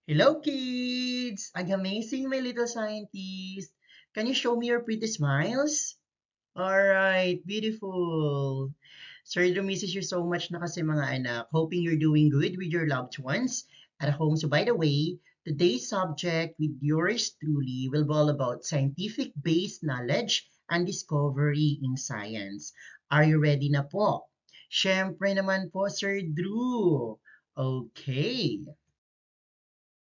Hello, kids! Ang amazing, my little scientist! Can you show me your pretty smiles? Alright, beautiful! Sir, misses you so much na kasi mga anak. Hoping you're doing good with your loved ones at home. So by the way, today's subject with yours truly will be all about scientific-based knowledge and discovery in science. Are you ready na po? Siyempre naman po, Sir Drew. Okay.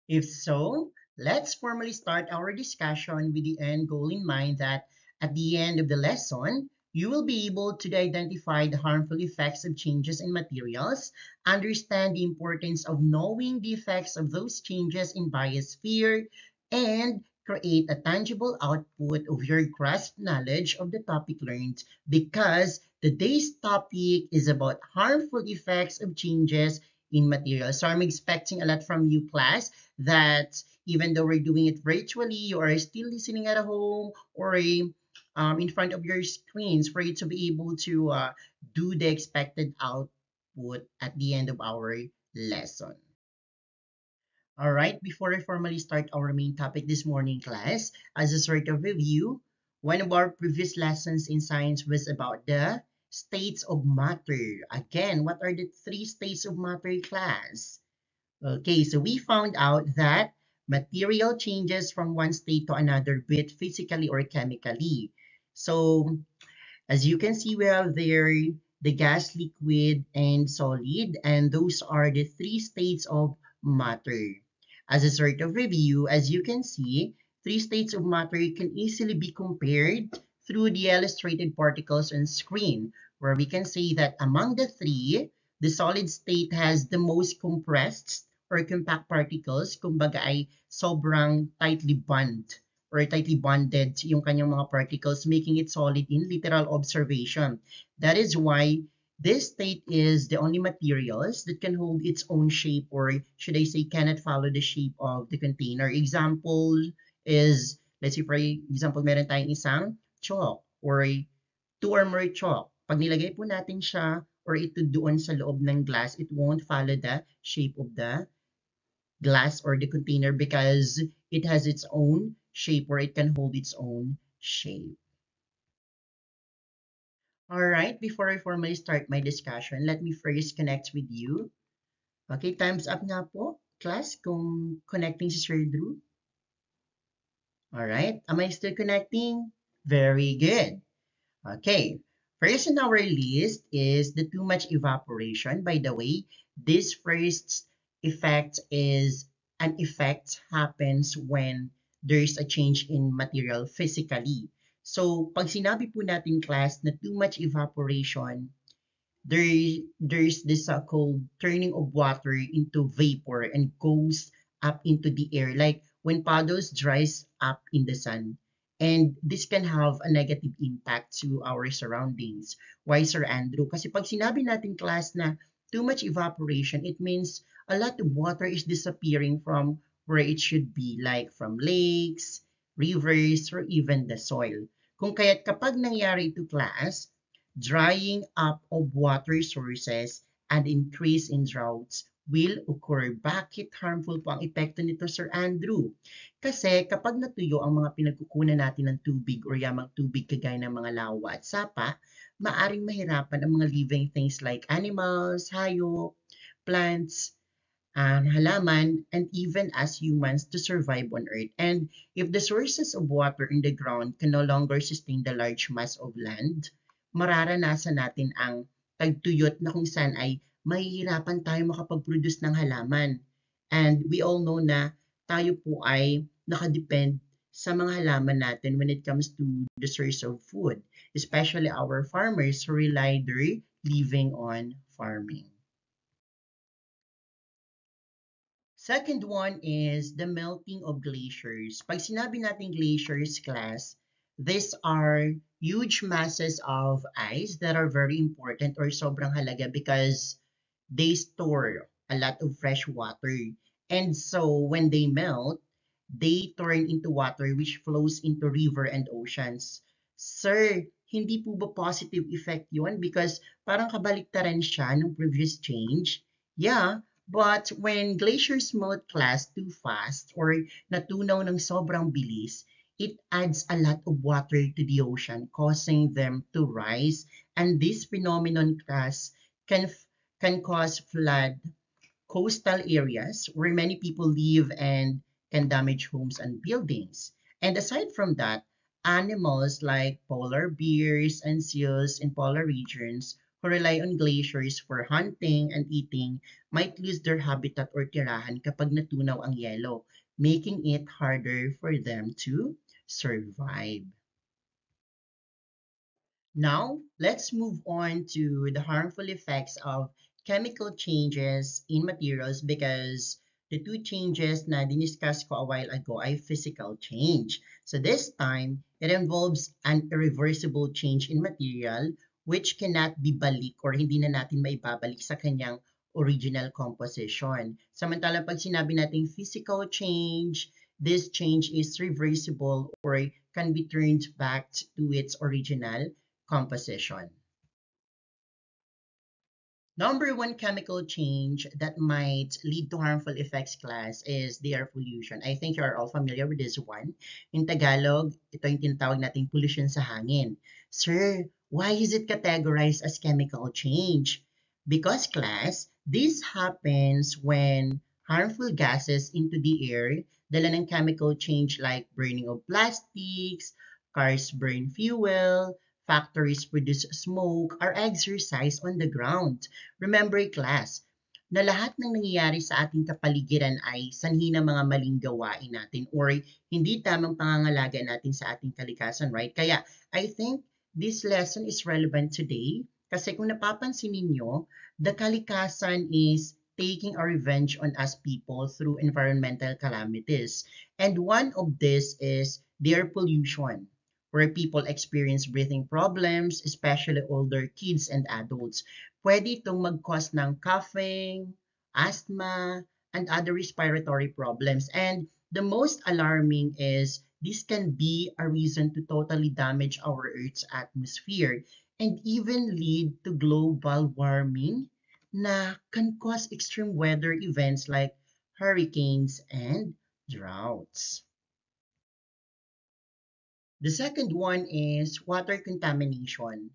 If so, let's formally start our discussion with the end goal in mind that at the end of the lesson, you will be able to identify the harmful effects of changes in materials, understand the importance of knowing the effects of those changes in biosphere, and create a tangible output of your grasped knowledge of the topic learned because today's topic is about harmful effects of changes in materials. So I'm expecting a lot from you, class, that even though we're doing it virtually, you are still listening at home or in front of your screens for you to be able to do the expected output at the end of our lesson. All right, before I formally start our main topic this morning, class, as a sort of review, one of our previous lessons in science was about the states of matter. Again, what are the three states of matter, class? Okay, so we found out that material changes from one state to another, be it physically or chemically. So as you can see, we have there the gas, liquid, and solid, and those are the three states of matter. As a sort of review, as you can see, three states of matter can easily be compared through the illustrated particles on screen, where we can say that among the three, the solid state has the most compressed or compact particles, kumbaga ay sobrang tightly bonded yung kanyang mga particles, making it solid in literal observation. That is why this state is the only materials that can hold its own shape, or should I say cannot follow the shape of the container. Example is, let's say for example, meron tayong isang chalk or two or more chalk. Pag nilagay po natin siya or ito doon sa loob ng glass, it won't follow the shape of the glass or the container because it has its own shape or it can hold its own shape. All right, before I formally start my discussion, let me first connect with you. Okay, time's up na po, class, kung connecting si Sir Drew. All right, am I still connecting? Very good. Okay, first in our list is the too much evaporation. By the way, this first effect is an effect happens when there's a change in material physically. So, pag sinabi po natin class na too much evaporation, there's this called turning of water into vapor and goes up into the air like when puddles dries up in the sun, and this can have a negative impact to our surroundings. Why, Sir Andrew? Kasi pag sinabi natin class na too much evaporation, it means a lot of water is disappearing from where it should be, like from lakes, rivers, or even the soil. Kung kaya't kapag nangyari ito class, drying up of water sources and increase in droughts will occur. Bakit harmful po ang epekto nito, Sir Andrew? Kasi kapag natuyo ang mga pinagkukunan natin ng tubig or yamang tubig kagaya ng mga lawa at sapa, maaring mahirapan ang mga living things like animals, hayop, plants, halaman, and even as humans to survive on Earth. And if the sources of water in the ground can no longer sustain the large mass of land, mararanasan natin ang tagtuyot na kung saan ay mahihirapan tayo makapag-produce ng halaman. And we all know na tayo po ay nakadepend sa mga halaman natin when it comes to the source of food, especially our farmers who rely their living on farming. Second one is the melting of glaciers. Pag sinabi natin glaciers, class, these are huge masses of ice that are very important or sobrang halaga because they store a lot of fresh water. And so when they melt, they turn into water which flows into river and oceans. Sir, hindi po ba positive effect yun? Because parang kabaliktaran siya ng previous change. Yeah, But when glaciers melt class too fast or natunaw ng sobrang bilis, it adds a lot of water to the ocean, causing them to rise. And this phenomenon class can can cause flood coastal areas where many people live and can damage homes and buildings. And aside from that, animals like polar bears and seals in polar regions who rely on glaciers for hunting and eating might lose their habitat or tirahan kapag natunaw ang yelo, making it harder for them to survive. Now, let's move on to the harmful effects of chemical changes in materials because the two changes na diniscuss ko a while ago ay physical change. So this time, it involves an irreversible change in material which cannot be balik or hindi na natin maibabalik sa kanyang original composition. Samantalang pag sinabi natin physical change, this change is reversible or can be turned back to its original composition. Number one chemical change that might lead to harmful effects class is the air pollution. I think you are all familiar with this one. In Tagalog, ito yung tinatawag nating pollution sa hangin. Sir, why is it categorized as chemical change? Because class, this happens when harmful gases into the air dala ng chemical change like burning of plastics, cars burn fuel, factories produce smoke, or exercise on the ground. Remember class, na lahat ng nangyayari sa ating kapaligiran ay sanhi ng mga maling gawain natin or hindi tamang pangangalaga natin sa ating kalikasan, right? Kaya I think this lesson is relevant today kasi kung napapansin ninyo, the kalikasan is taking a revenge on us people through environmental calamities. And one of this is the air pollution where people experience breathing problems, especially older kids and adults. Pwede itong mag-cause ng coughing, asthma, and other respiratory problems. And the most alarming is this can be a reason to totally damage our Earth's atmosphere and even lead to global warming na can cause extreme weather events like hurricanes and droughts. The second one is water contamination.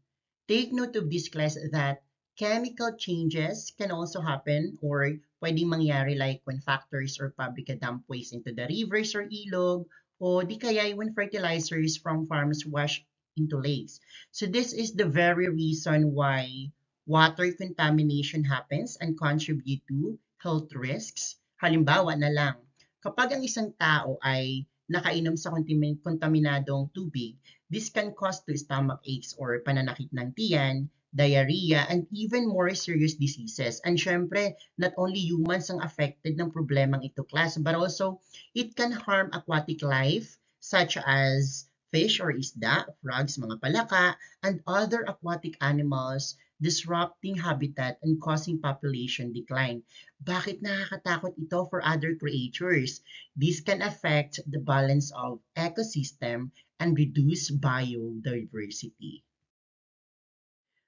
Take note of this class that chemical changes can also happen or pwedeng mangyari like when factories or pabrika dump waste into the rivers or ilog o di kaya when fertilizers from farms wash into lakes. So this is the very reason why water contamination happens and contribute to health risks. Halimbawa na lang, kapag ang isang tao ay nakainom sa kontaminadong tubig, this can cause to stomach aches or pananakit ng tiyan, diarrhea, and even more serious diseases. And syempre, not only humans ang affected ng problemang ito, class, but also it can harm aquatic life such as fish or isda, frogs, mga palaka, and other aquatic animals, disrupting habitat and causing population decline. Bakit nakakatakot ito for other creatures? This can affect the balance of ecosystem and reduce biodiversity.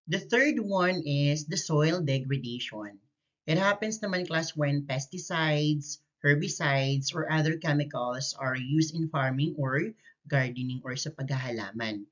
The third one is the soil degradation. It happens naman class when pesticides, herbicides, or other chemicals are used in farming or gardening or sa paghahalaman.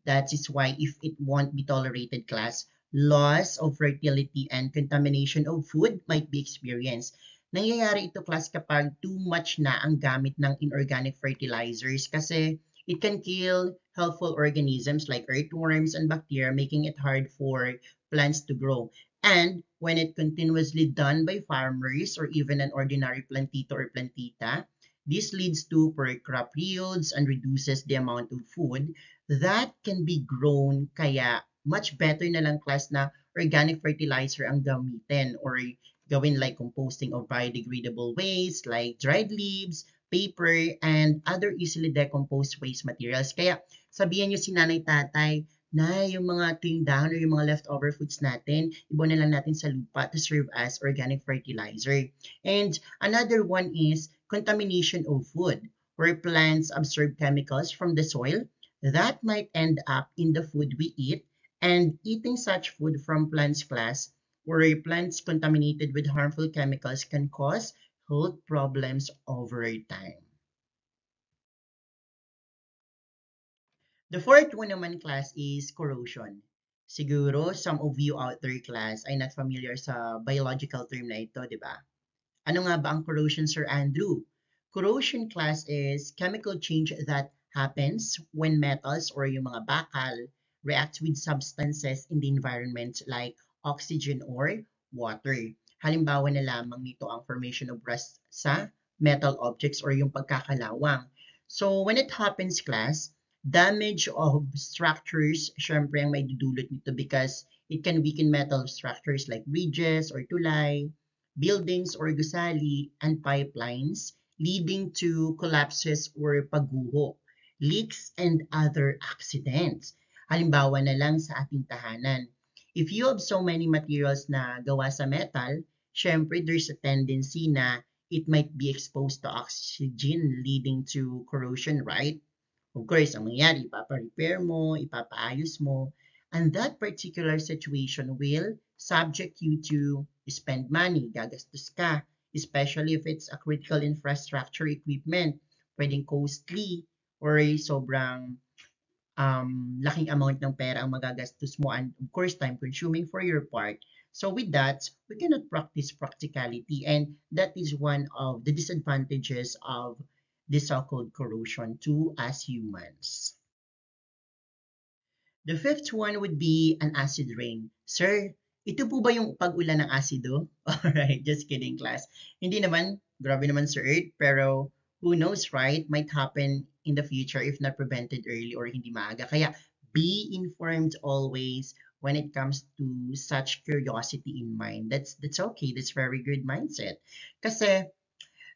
That is why if it won't be tolerated class, loss of fertility and contamination of food might be experienced. Nangyayari ito class kapag too much na ang gamit ng inorganic fertilizers kasi it can kill helpful organisms like earthworms and bacteria, making it hard for plants to grow. And when it continuously done by farmers or even an ordinary plantito or plantita, this leads to poor crop yields and reduces the amount of food that can be grown, kaya much better na lang class na organic fertilizer ang gamitin or gawin like composting of biodegradable waste like dried leaves, paper, and other easily decomposed waste materials. Kaya sabihan nyo si nanay tatay, na yung mga tindahan or yung mga leftover foods natin, ibo na lang natin sa lupa to serve as organic fertilizer. And another one is contamination of food, where plants absorb chemicals from the soil that might end up in the food we eat, and eating such food from plants class or plants contaminated with harmful chemicals can cause health problems over time. The fourth one naman class is corrosion. Siguro some of you out there class ay not familiar sa biological term na ito, di ba? Ano nga ba ang corrosion, Sir Andrew? Corrosion class is chemical change that happens when metals or yung mga bakal react with substances in the environment like oxygen or water. Halimbawa na lamang nito ang formation of rust sa metal objects or yung pagkakalawang. So when it happens, class, damage of structures, syempre ang may dudulot nito because it can weaken metal structures like bridges or tulay, buildings or gusali, and pipelines, leading to collapses or pagguho, leaks, and other accidents. Halimbawa na lang sa ating tahanan. If you have so many materials na gawa sa metal, syempre there's a tendency na it might be exposed to oxygen leading to corrosion, right? Of course, ang mangyayari, ipapa-repair mo, ipapaayos mo, and that particular situation will subject you to spend money, gagastos ka, especially if it's a critical infrastructure equipment, pwedeng costly or sobrang laking amount ng pera ang magagastos mo and of course time consuming for your part. So with that, we cannot practice practicality and that is one of the disadvantages of the so-called corrosion to us humans. The fifth one would be an acid rain. Sir, ito po ba yung pag-ulan ng asido? Alright, just kidding class. Hindi naman, grabe naman Sir Earth, pero who knows, right? Might happen in the future if not prevented early or hindi maaga. Kaya be informed always when it comes to such curiosity in mind. That's okay. That's very good mindset. Kasi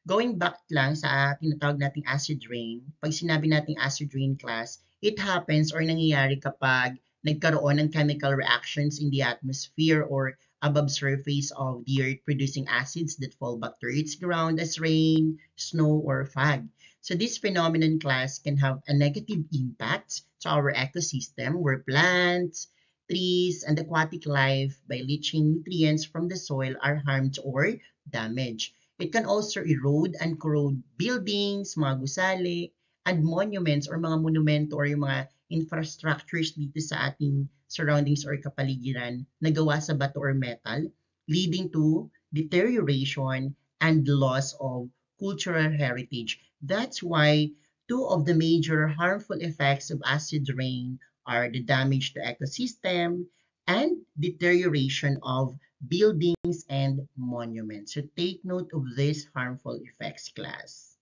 going back lang sa tinatawag nating acid rain, pag sinabi nating acid rain class, it happens or nangyayari kapag nagkaroon ng chemical reactions in the atmosphere or above surface of the earth producing acids that fall back to its ground as rain, snow, or fog. So this phenomenon class can have a negative impact to our ecosystem where plants, trees, and aquatic life by leaching nutrients from the soil are harmed or damaged. It can also erode and corrode buildings, mga gusali, and monuments or mga monumento or yung mga infrastructures dito sa ating surroundings or kapaligiran na gawa sa bato or metal, leading to deterioration and loss of cultural heritage. That's why two of the major harmful effects of acid rain are the damage to ecosystem and deterioration of buildings and monuments. So take note of these harmful effects, class.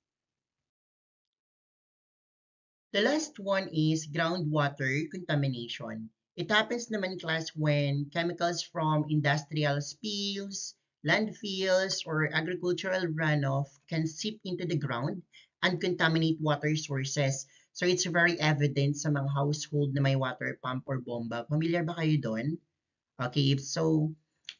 The last one is groundwater contamination. It happens naman, class, when chemicals from industrial spills, landfills, or agricultural runoff can seep into the ground and contaminate water sources. So it's very evident sa mga household na may water pump or bomba. Familiar ba kayo doon? Okay, so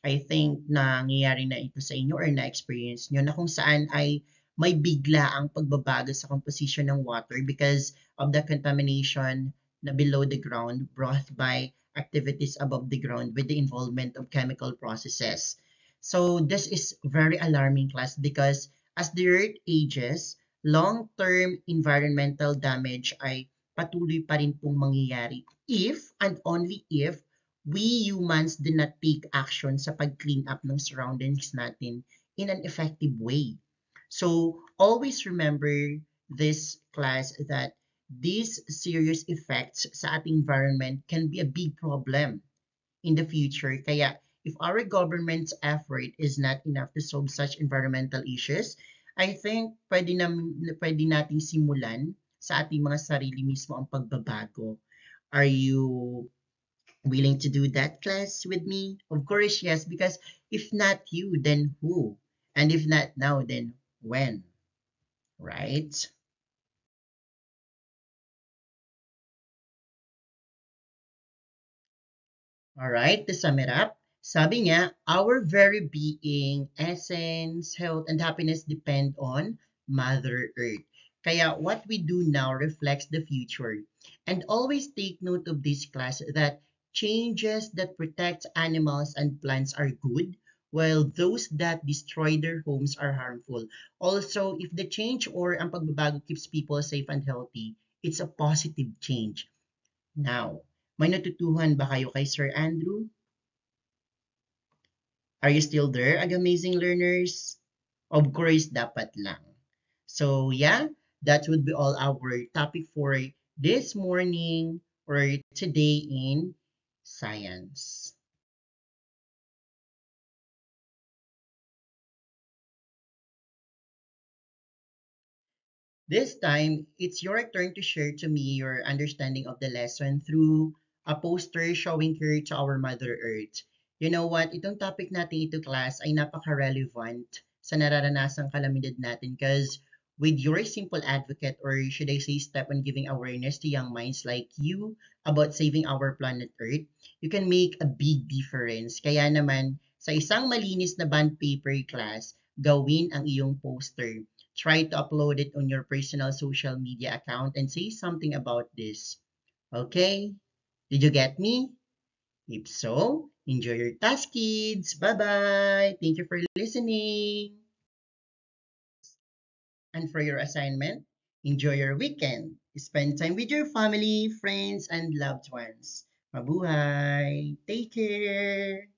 I think nangyayari na ito sa inyo or na-experience nyo na kung saan ay may bigla ang pagbabago sa composition ng water because of the contamination na below the ground brought by activities above the ground with the involvement of chemical processes. So this is very alarming, class, because as the earth ages, long-term environmental damage ay patuloy pa rin pong mangyayari if and only if we humans did not take action sa pag-clean up ng surroundings natin in an effective way. So always remember this, class, that these serious effects sa ating environment can be a big problem in the future. Kaya if our government's effort is not enough to solve such environmental issues, I think pwede nating simulan sa ating mga sarili mismo ang pagbabago. Are you willing to do that, class, with me? Of course, yes, because if not you, then who? And if not now, then when? Right? All right, to sum it up, sabi niya, our very being, essence, health, and happiness depend on Mother Earth. Kaya what we do now reflects the future. And always take note of this, class, that Changes that protect animals and plants are good, while those that destroy their homes are harmful. Also, if the change or ang pagbabago keeps people safe and healthy, it's a positive change. Now, may natutuhan ba kayo kay Sir Andrew? Are you still there, amazing learners? Of course, dapat lang. So yeah, that would be all our topic for this morning or today in science. This time, it's your turn to share to me your understanding of the lesson through a poster showing her to our Mother Earth. You know what? Itong topic natin ito, class, ay napaka-relevant sa nararanasang kalamidad natin because with your simple advocate or should I say step on giving awareness to young minds like you about saving our planet Earth, you can make a big difference. Kaya naman, sa isang malinis na bond paper class, gawin ang iyong poster. Try to upload it on your personal social media account and say something about this. Okay? Did you get me? If so, enjoy your task, kids. Bye-bye. Thank you for listening. And for your assignment, enjoy your weekend. Spend time with your family, friends, and loved ones. Mabuhay. Take care.